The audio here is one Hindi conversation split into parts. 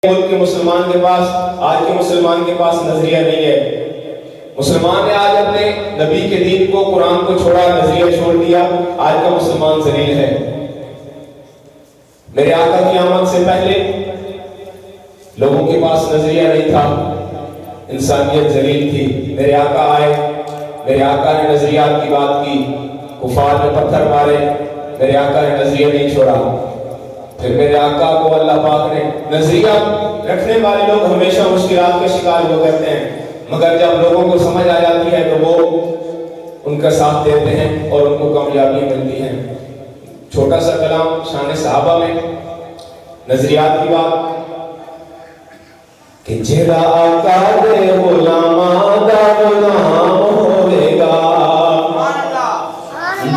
मुल्क के मुसलमान के पास, आज के मुसलमान के पास नजरिया नहीं है। मुसलमान ने आज अपने नबी के दीन को, कुरान को छोड़ा, नजरिया छोड़ दिया। आज का मुसलमान जलील है। मेरे आका की आमद से पहले लोगों के पास नजरिया नहीं था, इंसानियत जलील थी। मेरे आका आए, मेरे आका ने नजरियात की बात की, कुफार ने पत्थर मारे, मेरे आका ने नजरिया नहीं छोड़ा। फिर मेरे आका को अल्लाह पाक ने, नजरिया रखने वाले लोग हमेशा मुश्किलात का शिकार हुआ करते हैं, मगर जब लोगों को समझ आ जाती है तो वो उनका साथ देते हैं और उनको कामयाबी मिलती है। छोटा सा कलाम शान सहाबा में नजरियात की बात कि जेड़ा आका दे गुलामा दा गुलाम होवेगा,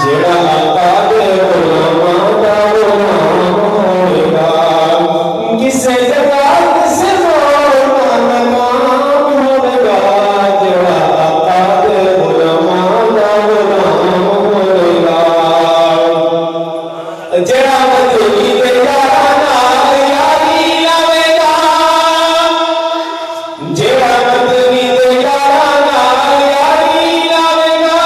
जेड़ा आका दे गुलामा दा गुलाम होवेगा, किसे जगह किसे मोड़ ना काम होवेगा, जेड़ा आका दे गुलामा दा गुलाम होवेगा, जेड़ा मदनी दे यारा नाल यारी लावेगा, जेड़ा मदनी दे यारा नाल यारी लावेगा,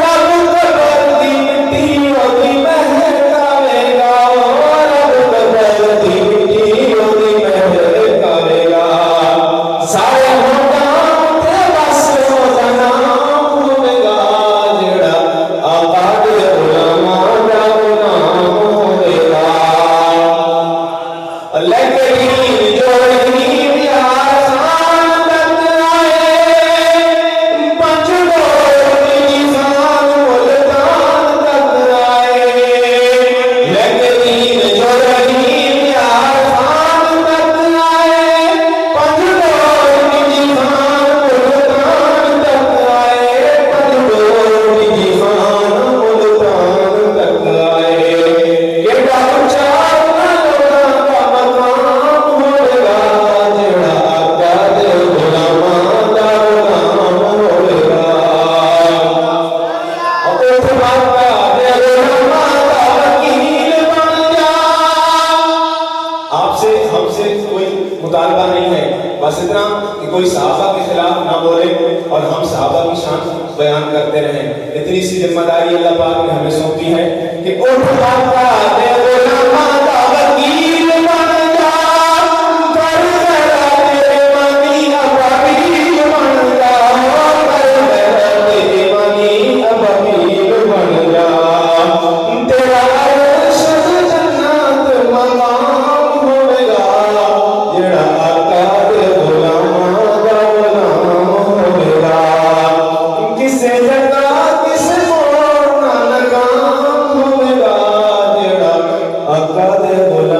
रब कबर दी मिट्टी ओदी महकावेगा, रब कबर दी मिट्टी ओदी महकावेगा, सारे होगां ते बस ओदा नाम होवेगा, जेड़ा आका दे गुलामा दा गुलाम होवेगा। लकड़ी जोड़नी यार खान तक आए, पंज गोरी खान मुल्तान तक आए, लकड़ी जोड़नी यार खान तक आए, पंज गोरी खान मुल्तान तक आए, पंज गोरी खान मुल्तान तक आए, ये ऊंचा आपसे हमसे कोई मुतालबा नहीं है, बस इतना कि कोई सहाबा के खिलाफ ना बोले और हम सहाबा की शान बयान करते रहें। इतनी सी जिम्मेदारी अल्लाह पाक ने हमें सौंपी है कि उठ बाबा दे गुलामा दा वकील बन जा, कर मेरा तेरे मानी अबील बन जा, कर मेरा तेरे मानी अबील बन जा, तेरा अर्श जन्नत मकाम होवेगा, जेड़ा आका दे गुलामा दा गुलाम होवेगा, किसे जगह किसे मोड़ ना लगाम होवेगा, जेड़ा आका दे गुलामा